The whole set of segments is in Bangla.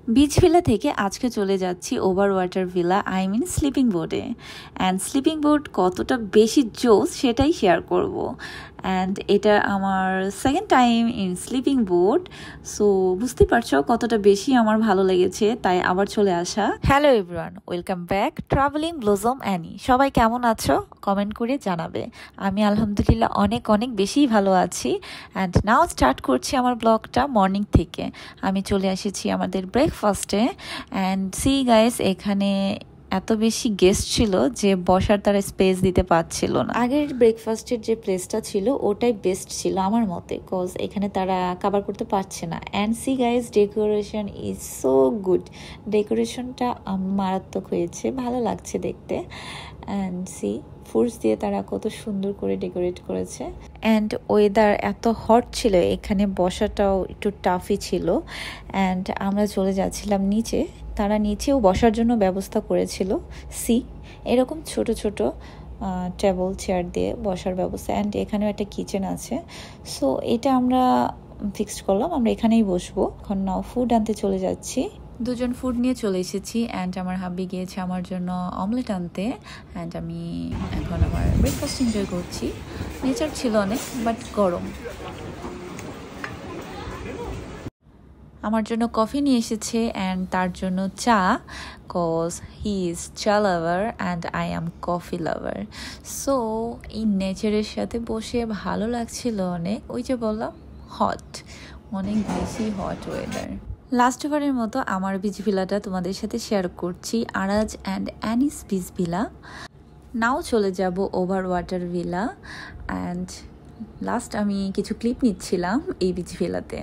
বিচ ভিলা থেকে আজকে চলে যাচ্ছি over water villa, I mean sleeping বোটে। অ্যান্ড স্লিপিং বোট কতটা বেশি জোস সেটাই শেয়ার করব। অ্যান্ড এটা আমার second time in sleeping boat, so বুঝতে পারছো কতটা বেশি আমার ভালো লেগেছে, তাই আবার চলে আসা। Hello everyone, welcome back Travelling Blossom Annie. সবাই কেমন আছো কমেন্ট করে জানাবে। আমি আলহামদুলিল্লাহ অনেক অনেক বেশি ভালো আছি। অ্যান্ড নাও স্টার্ট করছি আমার ব্লগটা মর্নিং থেকে। আমি চলে এসেছি আমাদের ব্রেকফাস্টে। অ্যান্ড সি গাইস, এখানে এত বেশি গেস্ট ছিল যে বসার তারা স্পেস দিতে পারছিল না। আগের ব্রেকফাস্টের যে প্লেসটা ছিল ওটাই বেস্ট ছিল আমার মতে, কজ এখানে তারা কাভার করতে পারছে না। And C guys, decoration is so good. ডেকোরেশনটা মারাত্মক হয়েছে, ভালো লাগছে দেখতে। অ্যান্ড সি ফ্রুটস দিয়ে তারা কত সুন্দর করে ডেকোরেট করেছে। অ্যান্ড ওয়েদার এত হট ছিল, এখানে বসাটাও একটু টাফই ছিল। অ্যান্ড আমরা চলে যাচ্ছিলাম নিচে, তারা নিচেও বসার জন্য ব্যবস্থা করেছিল। সি এরকম ছোট ছোট টেবল চেয়ার দিয়ে বসার ব্যবস্থা। অ্যান্ড এখানেও একটা কিচেন আছে। সো এটা আমরা ফিক্সড করলাম, আমরা এখানেই বসবো। এখন নাও ফুড আনতে চলে যাচ্ছি। দুজন ফুড নিয়ে চলে এসেছি। অ্যান্ড আমার হাব্বি গিয়েছে আমার জন্য অমলেট আনতে। অ্যান্ড আমি এখন আমার ব্রেকফাস্ট এনজয় করছি। নেচার ছিল অনেক, বাট গরম। আমার জন্য কফি নিয়ে এসেছে অ্যান্ড তার জন্য চা, কজ হি ইজ চা লাভার and I am coffee lover. So এই নেচারের সাথে বসে ভালো লাগছিল অনেক। ওই যে বললাম, হট, অনেক বেশি হট ওয়েদার। লাস্ট ওভারের মতো আমার বিচ ভিলাটা তোমাদের সাথে শেয়ার করছি, আরাজ অ্যান্ড অ্যানিস বিচ ভিলা। নাও চলে যাব over water villa. And last আমি কিছু ক্লিপ নিচ্ছিলাম এই বিচ ভিলাতে।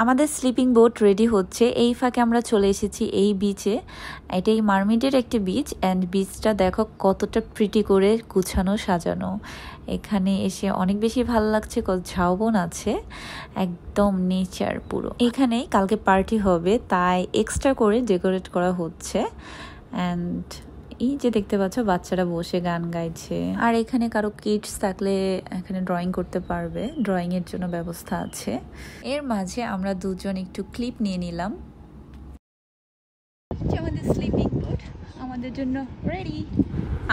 আমাদের স্লিপিং বোট রেডি হচ্ছে, এই ফাঁকে আমরা চলে এসেছি এই বিচে। এটাই মার্মিডের একটি বিচ। অ্যান্ড বিচটা দেখো কতটা প্রিটি করে গুছানো সাজানো। এখানে এসে অনেক বেশি ভালো লাগছে, ঝাউবন আছে, একদম নেচার পুরো। এখানেই কালকে পার্টি হবে, তাই এক্সট্রা করে ডেকোরেট করা হচ্ছে। অ্যান্ড এই যে দেখতে পাচ্ছ বাচ্চারা বসে গান গাইছে। আর এখানে কারো কিডস থাকলে এখানে ড্রয়িং করতে পারবে, ড্রয়িং এর জন্য ব্যবস্থা আছে। এর মাঝে আমরা দুজন একটু ক্লিপ নিয়ে নিলাম। আমাদের স্লিপিং বোট আমাদের জন্য রেডি।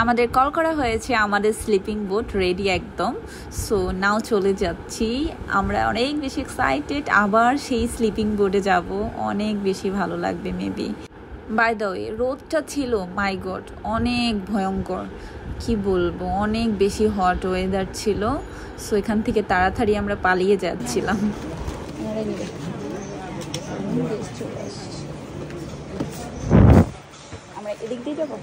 আমাদের কল করা হয়েছে, আমাদের স্লিপিং বোট রেডি একদম। সো নাও চলে যাচ্ছি। আমরা অনেক বেশি এক্সাইটেড, আবার সেই স্লিপিং বোটে যাব, অনেক বেশি ভালো লাগবে মেবি। বাই দ্য ওয়ে, রোদটা ছিল মাই গড অনেক ভয়ঙ্কর, কি বলবো, অনেক বেশি হট ওয়েদার ছিল। সো এখান থেকে তাড়াতাড়ি আমরা পালিয়ে যাচ্ছিলাম। আমরা এদিক দিয়ে যাবো।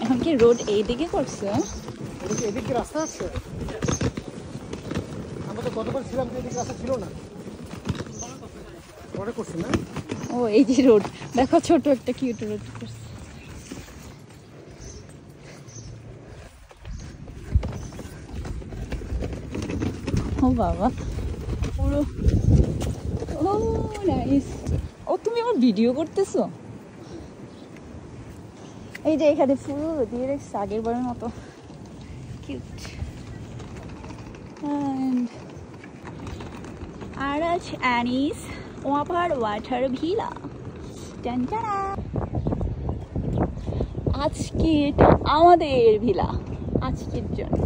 এখন কি রোড এইদিকে করছে? এদিকে রাস্তা আছে, আমরা তো গতবার ছিলাম যে এদিকে রাস্তা ছিল না, পরে করছি না। ও এই যে রোড দেখো, ছোট একটা কিউট রোড করছে। ও বাবা, পুরো ও নাইস। ও তুমি আমার ভিডিও করতেছো? এই যে এখানে ফুল দিয়ে রেখেছে আগের বারের মতো, cute. And Arash Annie's Ovar Water Villa. টানটানা। আজকে এটা আমাদের ভিলা, আজকের জন্য।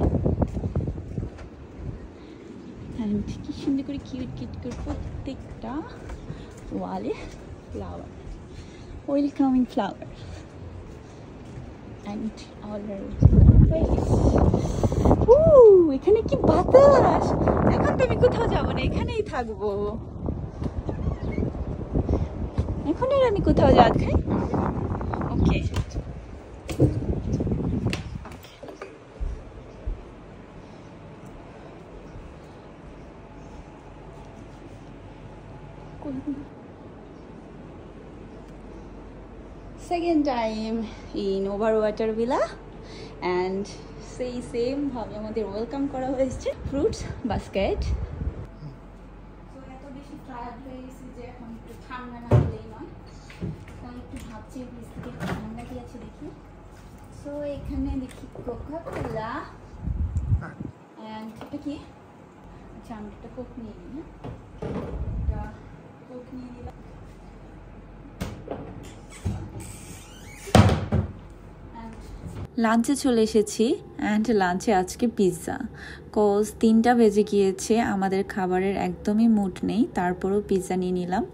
কি সুন্দর করে কিউট কিউট করে প্রত্যেকটা ওয়ালে flower, welcoming flower. And our এখানে কি বাতাস! এখন তো আমি কোথাও যাবো না, এখানেই থাকবো। এখন আর আমি কোথাও যাচ্ছি। ওকে, second time in Overwater Villa and সেই সেম ভাবে আমাদের ওয়েলকাম করা হয়েছে, ফ্রুটস বাস্কেট। তো এত বেশি টায়ার্ড হয়ে গেছি যে এখন একটু ঠান্ডা না হলেই নয়, তাই একটু ভাবছি ফ্রিজ থেকে ঠান্ডা কি আছে দেখি। সো এখানে দেখি কোকা কোলা অ্যান্ড এটা কি, আচ্ছা আমি একটা কোক নিয়ে নিই। হ্যাঁ, একটা কোক নিয়ে নিলাম। লাঞ্চে চলে এসেছি অ্যান্ড লাঞ্চে আজকে পিৎজা। কজ 3টা বেজে গিয়েছে, আমাদের খাবারের একদমই মুড নেই, তারপরেও পিৎজা নিয়ে নিলাম।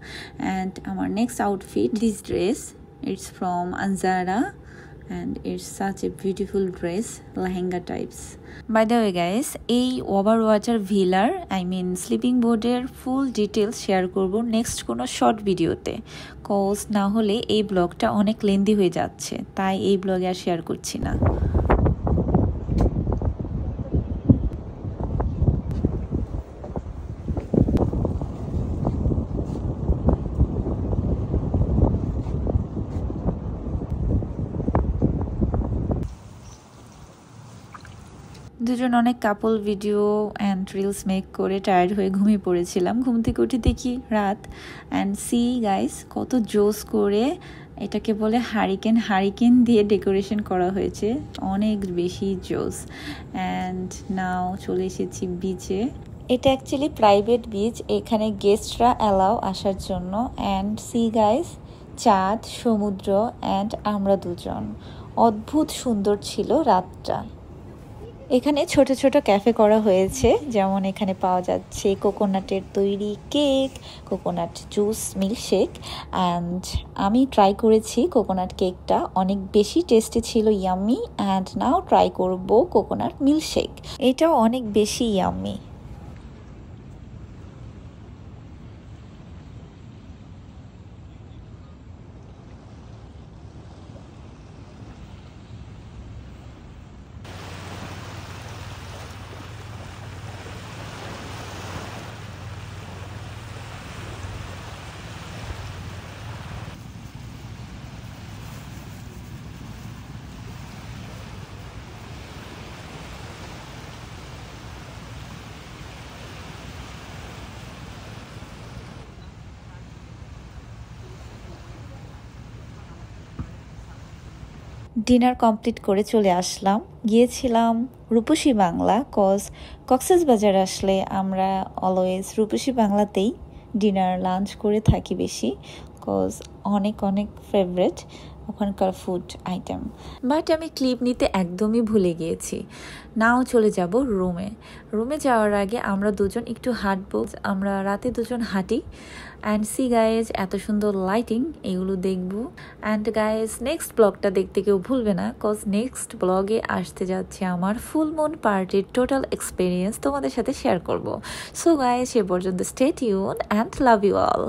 অ্যান্ড আমার next outfit, this dress, it's from আনজারা and it's such a beautiful dress, lehenga types. By the way guys, এই ওভারওয়াটার ভিলার স্লিপিং বোর্ডের ফুল ডিটেলস শেয়ার করব নেক্সট কোনো শর্ট ভিডিওতে, কজ না হলে এই ব্লগটা অনেক লেন্দি হয়ে যাচ্ছে, তাই এই ব্লগে আর শেয়ার করছি না। দুজন অনেক couple video and reels make করে টায়ার্ড হয়ে ঘুমিয়ে পড়েছিলাম। ঘুম থেকে উঠে দেখি রাত, অ্যান্ড সি গাইস কত জোস করে এটাকে বলে হারিকেন দিয়ে ডেকোরেশন করা হয়েছে, অনেক বেশি জোস। অ্যান্ড নাও চলে এসেছি বিচে। এটা অ্যাকচুয়ালি প্রাইভেট বিচ, এখানে গেস্টরা অ্যালাউ আসার জন্য। অ্যান্ড সি গাইস, চাঁদ, সমুদ্র অ্যান্ড আমরা দুজন, অদ্ভুত সুন্দর ছিল রাতটা। এখানে ছোট ছোট ক্যাফে করা হয়েছে, যেমন এখানে পাওয়া যাচ্ছে কোকোনাটের তৈরি cake, coconut juice, milkshake. And আমি ট্রাই করেছি কোকোনাট কেকটা, অনেক বেশি টেস্টি ছিল, ইয়াম্মি। অ্যান্ড নাও ট্রাই করব কোকোনাট মিল্কশেক, এটাও অনেক বেশি ইয়াম্মি। ডিনার কমপ্লিট করে চলে আসলাম, গিয়েছিলাম রূপসী বাংলা, কজ কক্সবাজার আসলে আমরা অলওয়েজ রূপসী বাংলাতেই ডিনার লাঞ্চ করে থাকি বেশি, কজ অনেক ফেভারেট ওখানকার ফুড আইটেম। বাট আমি ক্লিপ নিতে একদমই ভুলে গিয়েছি। নাও চলে যাব রুমে যাওয়ার আগে আমরা দুজন একটু হাঁটবো, আমরা রাতে দুজন হাঁটি। অ্যান্ড সি গাইজ, এত সুন্দর লাইটিং, এগুলো দেখবো। অ্যান্ড গাইজ নেক্সট ব্লগটা দেখতে কেউ ভুলবে না, কজ নেক্সট ব্লগে আসতে যাচ্ছে আমার ফুল মুন পার্টির টোটাল এক্সপিরিয়েন্স তোমাদের সাথে শেয়ার করব। সো গাইজ, সে পর্যন্ত stay tune and love you all.